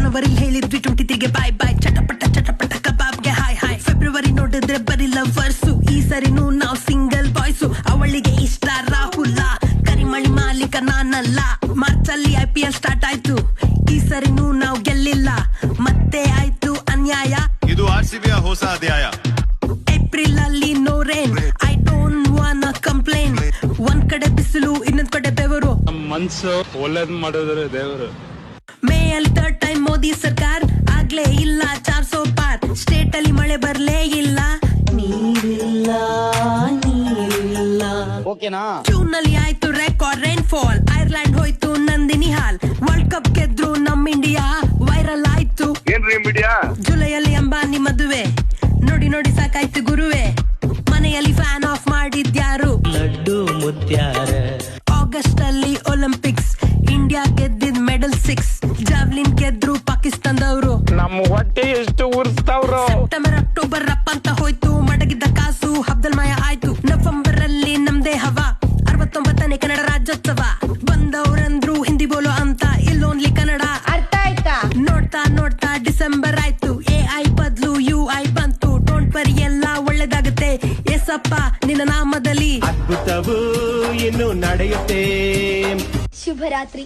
ಜನವರಿ ಹೇಳಿದ್ವಿ 23ಗೆ ಬಾಯ್ ಬಾಯ್, ಚಟಪಟ ಚಟಪಟ ಕಬಾಬ್ಗೆ ಹಾಯ್ ಹಾಯ್. ಫೆಬ್ರವರಿ ನೋಡಿದ್ರೆ ಬರೀ ಲವರ್ಸು, ಈ ಸರಿನೂ ನಾವು ಸಿಂಗಲ್ ಬಾಯ್ಸು. ಅವಳಿಗೆ ಇಷ್ಟ ರಾಹುಲ, ಕರಿಮಳಿ ಮಾಲೀಕ ನಾನಲ್ಲ. ಮಾರ್ಚ್ ಅಲ್ಲಿ IPL ಸ್ಟಾರ್ಟ್ ಆಯ್ತು, ಈ ಸರಿನೂ ನಾವು ಗೆಲ್ಲಿಲ್ಲ, ಮತ್ತೆ ಆಯ್ತು ಅನ್ಯಾಯ. ಇದು RCBಯ ಹೊಸ ಅಧ್ಯಾಯ. ಏಪ್ರಿಲ್ ಅಲ್ಲಿ no rain, I don't want complain. ಒಂದ್ ಕಡೆ ಬಿಸಿಲು, ಇನ್ನೊಂದ್ ಕಡೆ ಬೆವರು. ಮನ್ಸು ಒಳ್ಳೇದ್ ಮಾಡಿದ್ರೆ ದೇವರು. ಮೇ ಅಲ್ಲಿ 3rd ಟೈಮ್ ಮೋದಿ ಸರ್ಕಾರ, ಆಗ್ಲೇ ಇಲ್ಲ 400 ಪಾರ್. ಸ್ಟೇಟ್ ಅಲ್ಲಿ ಮಳೆ ಬರ್ಲೇ ಇಲ್ಲ, ನೀರಿಲ್ಲ ನೀರಿಲ್ಲ. ಜೂನ್ ಅಲ್ಲಿ ಆಯ್ತು ರೆಕಾರ್ಡ್ ರೈನ್ ಫಾಲ್, ಐರ್ಲೆಂಡ್ ಹೋಯ್ತು ನಂದಿನಿ ಹಾಲ್. ವರ್ಲ್ಡ್ ಕಪ್ ಗೆದ್ರು ನಮ್ ಇಂಡಿಯಾ, ವೈರಲ್ ಆಯ್ತು ಜುಲೈಯಲ್ಲಿ ಅಂಬಾನಿ ಮದುವೆ. ನೋಡಿ ನೋಡಿ ಸಾಕಾಯ್ತು ಗುರುವೆ, ಮನೆಯಲ್ಲಿ ಫ್ಯಾನ್ ಆಫ್ ಮಾಡಿದ್ಯಾರು? ಲಡ್ಡು ಮುತ್ಯಾರ. ಆಗಸ್ಟ್ ಅಲ್ಲಿ ಒಲಿಂಪಿಕ್ಸ್, ಇಂಡಿಯಾ ಗೆದ್ದಿದ್ ಮೆಡಲ್ 6. ಜಾವ್ಲಿನ್ ಗೆದ್ರು ಪಾಕಿಸ್ತಾನದವರು, ನಮ್ಮ ಹೊಟ್ಟೆ ಎಷ್ಟು ಉರ್ಸ್ತಾವ್ರು. ಸೆಪ್ಟೆಂಬರ್ ಅಕ್ಟೋಬರ್ ರಪ್ಪ ಅಂತ ಹೋಯ್ತು, ಮಡಗಿದ್ದ ಕಾಸು ಹಬ್ದಲ್ ಮಾಯ ಆಯ್ತು. ನವೆಂಬರ್ ಅಲ್ಲಿ ನಮ್ದೇ ಹವಾ, 69ನೇ ಕನ್ನಡ ರಾಜ್ಯೋತ್ಸವ. ಬಂದವ್ರಂದ್ರು ಹಿಂದಿ ಬೋಲೋ ಅಂತ, ಇಲ್ಲೋನ್ಲಿ ಕನ್ನಡ ಅರ್ಥ ಆಯ್ತಾ? ನೋಡ್ತಾ ನೋಡ್ತಾ ಡಿಸೆಂಬರ್ ಆಯ್ತು, AI ಬದ್ಲು UI ಬಂತು. ಡೋಂಟ್ ವರಿ ಎಲ್ಲ ಒಳ್ಳೇದಾಗುತ್ತೆ, ಎಸಪ್ಪ ನಿನ್ನ ನಾಮದಲ್ಲಿ ಅದ್ಭುತವು ಇನ್ನು ನಡೆಯುತ್ತೆ. ಶುಭರಾತ್ರಿ.